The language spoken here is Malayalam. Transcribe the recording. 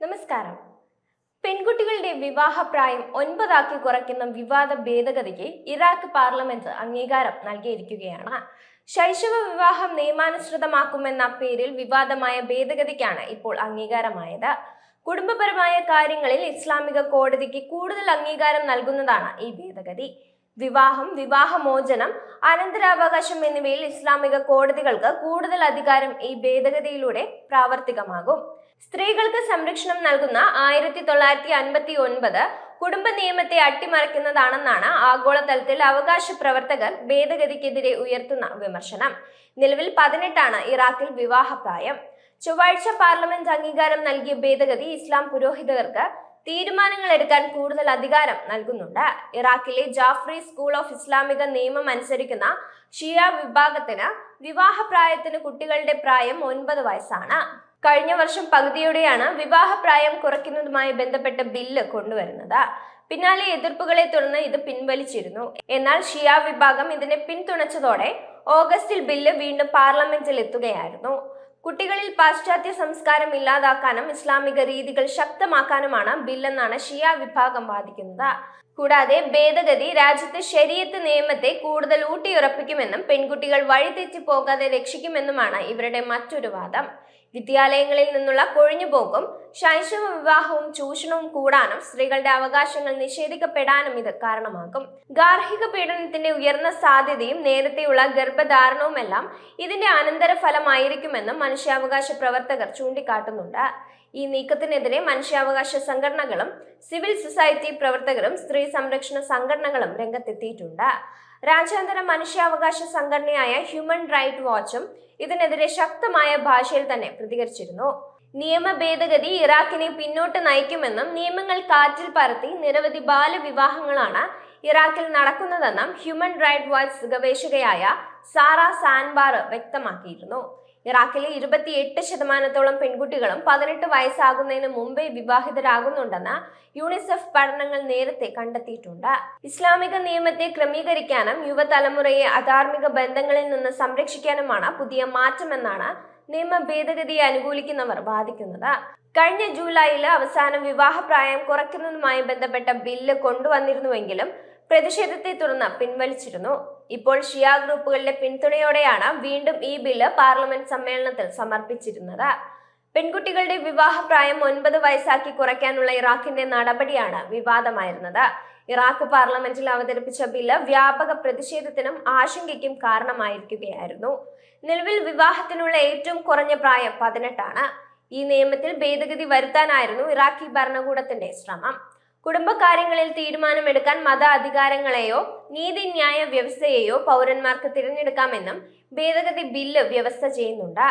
നമസ്കാരം. പെൺകുട്ടികളുടെ വിവാഹപ്രായം 9 ആക്കി കുറയ്ക്കുന്ന വിവാദ ഭേദഗതിക്ക് ഇറാഖ് പാർലമെന്റ് അംഗീകാരം നൽകിയിരിക്കുകയാണ്. ശൈശവ വിവാഹം നിയമാനുസൃതമാക്കുമെന്ന പേരിൽ വിവാദമായ ഭേദഗതിക്കാണ് ഇപ്പോൾ അംഗീകാരമായത്. കുടുംബപരമായ കാര്യങ്ങളിൽ ഇസ്ലാമിക കോടതിക്ക് കൂടുതൽ അംഗീകാരം നൽകുന്നതാണ് ഈ ഭേദഗതി. വിവാഹം, വിവാഹമോചനം, അനന്തരാവകാശം എന്നിവയിൽ ഇസ്ലാമിക കോടതികൾക്ക് കൂടുതൽ അധികാരം ഈ ഭേദഗതിയിലൂടെ പ്രാവർത്തികമാകും. സ്ത്രീകൾക്ക് സംരക്ഷണം നൽകുന്ന 1959 കുടുംബ നിയമത്തെ അട്ടിമറിക്കുന്നതാണെന്നാണ് ആഗോളതലത്തിൽ അവകാശ പ്രവർത്തകർ ഭേദഗതിക്കെതിരെ ഉയർത്തുന്ന വിമർശനം. നിലവിൽ 18 ഇറാഖിൽ വിവാഹപ്രായം. ചൊവ്വാഴ്ച പാർലമെന്റ് അംഗീകാരം നൽകിയ ഭേദഗതി ഇസ്ലാം പുരോഹിതർക്ക് തീരുമാനങ്ങൾ എടുക്കാൻ കൂടുതൽ അധികാരം നൽകുന്നുണ്ട്. ഇറാഖിലെ ജാഫ്രി സ്കൂൾ ഓഫ് ഇസ്ലാമിക നിയമം അനുസരിക്കുന്ന ഷിയ വിഭാഗത്തിന് വിവാഹപ്രായത്തിന് കുട്ടികളുടെ പ്രായം 9 വയസ്സാണ്. കഴിഞ്ഞ വർഷം പകുതിയോടെയാണ് വിവാഹപ്രായം കുറയ്ക്കുന്നതുമായി ബന്ധപ്പെട്ട ബില്ല് കൊണ്ടുവരുന്നത്. പിന്നാലെ എതിർപ്പുകളെ തുടർന്ന് ഇത് പിൻവലിച്ചിരുന്നു. എന്നാൽ ഷിയ വിഭാഗം ഇതിനെ പിന്തുണച്ചതോടെ ഓഗസ്റ്റിൽ ബില്ല് വീണ്ടും പാർലമെന്റിൽ എത്തുകയായിരുന്നു. കുട്ടികളിൽ പാശ്ചാത്യ സംസ്കാരം ഇല്ലാതാക്കാനും ഇസ്ലാമിക രീതികൾ ശക്തമാക്കാനുമാണ് ബില്ലെന്നാണ് ഷിയ വിഭാഗം വാദിക്കുന്നത്. കൂടാതെ ഭേദഗതി രാജ്യത്തെ ശരീഅത്ത് നിയമത്തെ കൂടുതൽ ഊട്ടിയുറപ്പിക്കുമെന്നും പെൺകുട്ടികൾ വഴിതെറ്റി പോകാതെ രക്ഷിക്കുമെന്നുമാണ് ഇവരുടെ മറ്റൊരു വാദം. വിദ്യാലയങ്ങളിൽ നിന്നുള്ള കൊഴിഞ്ഞുപോക്കും ശൈശവ വിവാഹവും ചൂഷണവും കൂടാനും സ്ത്രീകളുടെ അവകാശങ്ങൾ നിഷേധിക്കപ്പെടാനും ഇത് കാരണമാകും. ഗാർഹിക പീഡനത്തിന്റെ ഉയർന്ന സാധ്യതയും നേരത്തെയുള്ള ഗർഭധാരണവുമെല്ലാം ഇതിന്റെ അനന്തരഫലമായിരിക്കുമെന്നും മനുഷ്യാവകാശ പ്രവർത്തകർ ചൂണ്ടിക്കാട്ടുന്നുണ്ട്. ഈ നീക്കത്തിനെതിരെ മനുഷ്യാവകാശ സംഘടനകളും സിവിൽ സൊസൈറ്റി പ്രവർത്തകരും സ്ത്രീ സംരക്ഷണ സംഘടനകളും രംഗത്തെത്തിയിട്ടുണ്ട്. രാജ്യാന്തര മനുഷ്യാവകാശ സംഘടനയായ ഹ്യൂമൻ റൈറ്റ് വാച്ചും ഇതിനെതിരെ ശക്തമായ ഭാഷയിൽ തന്നെ പ്രതികരിച്ചിരുന്നു. നിയമ ഭേദഗതി ഇറാഖിനെ പിന്നോട്ട് നയിക്കുമെന്നും നിയമങ്ങൾ കാറ്റിൽ പറത്തി നിരവധി ബാലവിവാഹങ്ങളാണ് ഇറാഖിൽ നടക്കുന്നതെന്നും ഹ്യൂമൻ റൈറ്റ് വാച്ച് ഗവേഷകയായ സാറ സാൻബാർ വ്യക്തമാക്കിയിരുന്നു. ഇറാഖിലെ 28% പെൺകുട്ടികളും 18 വയസ്സാകുന്നതിന് മുമ്പേ വിവാഹിതരാകുന്നുണ്ടെന്ന് യൂണിസെഫ് പഠനങ്ങൾ നേരത്തെ കണ്ടെത്തിയിട്ടുണ്ട്. ഇസ്ലാമിക നിയമത്തെ ക്രമീകരിക്കാനും യുവതലമുറയെ അധാർമിക ബന്ധങ്ങളിൽ നിന്ന് സംരക്ഷിക്കാനുമാണ് പുതിയ മാറ്റമെന്നാണ് നിയമ ഭേദഗതിയെ അനുകൂലിക്കുന്നവർ വാദിക്കുന്നത്. കഴിഞ്ഞ ജൂലൈയിൽ അവസാന വിവാഹപ്രായം കുറയ്ക്കുന്നതുമായി ബന്ധപ്പെട്ട ബില്ല് കൊണ്ടുവന്നിരുന്നുവെങ്കിലും പ്രതിഷേധത്തെ തുടർന്ന് പിൻവലിച്ചിരുന്നു. ഇപ്പോൾ ഷിയ ഗ്രൂപ്പുകളുടെ പിന്തുണയോടെയാണ് വീണ്ടും ഈ ബില്ല് പാർലമെന്റ് സമ്മേളനത്തിൽ സമർപ്പിച്ചിരുന്നത്. പെൺകുട്ടികളുടെ വിവാഹപ്രായം 9 വയസ്സാക്കി കുറയ്ക്കാനുള്ള ഇറാഖിന്റെ നടപടിയാണ് വിവാദമായിരുന്നത്. ഇറാഖ് പാർലമെന്റിൽ അവതരിപ്പിച്ച ബില്ല് വ്യാപക പ്രതിഷേധത്തിനും ആശങ്കയ്ക്കും കാരണമായിരിക്കുകയായിരുന്നു. നിലവിൽ വിവാഹത്തിനുള്ള ഏറ്റവും കുറഞ്ഞ പ്രായം 18. ഈ നിയമത്തിൽ ഭേദഗതി വരുത്താനായിരുന്നു ഇറാഖി ഭരണകൂടത്തിന്റെ ശ്രമം. കുടുംബകാര്യങ്ങളിൽ തീരുമാനമെടുക്കാൻ മത അധികാരങ്ങളെയോ നീതിന്യായ വ്യവസ്ഥയെയോ പൗരന്മാർക്ക് തിരഞ്ഞെടുക്കാമെന്നും ഭേദഗതി ബില്ല് വ്യവസ്ഥ ചെയ്യുന്നുണ്ട്.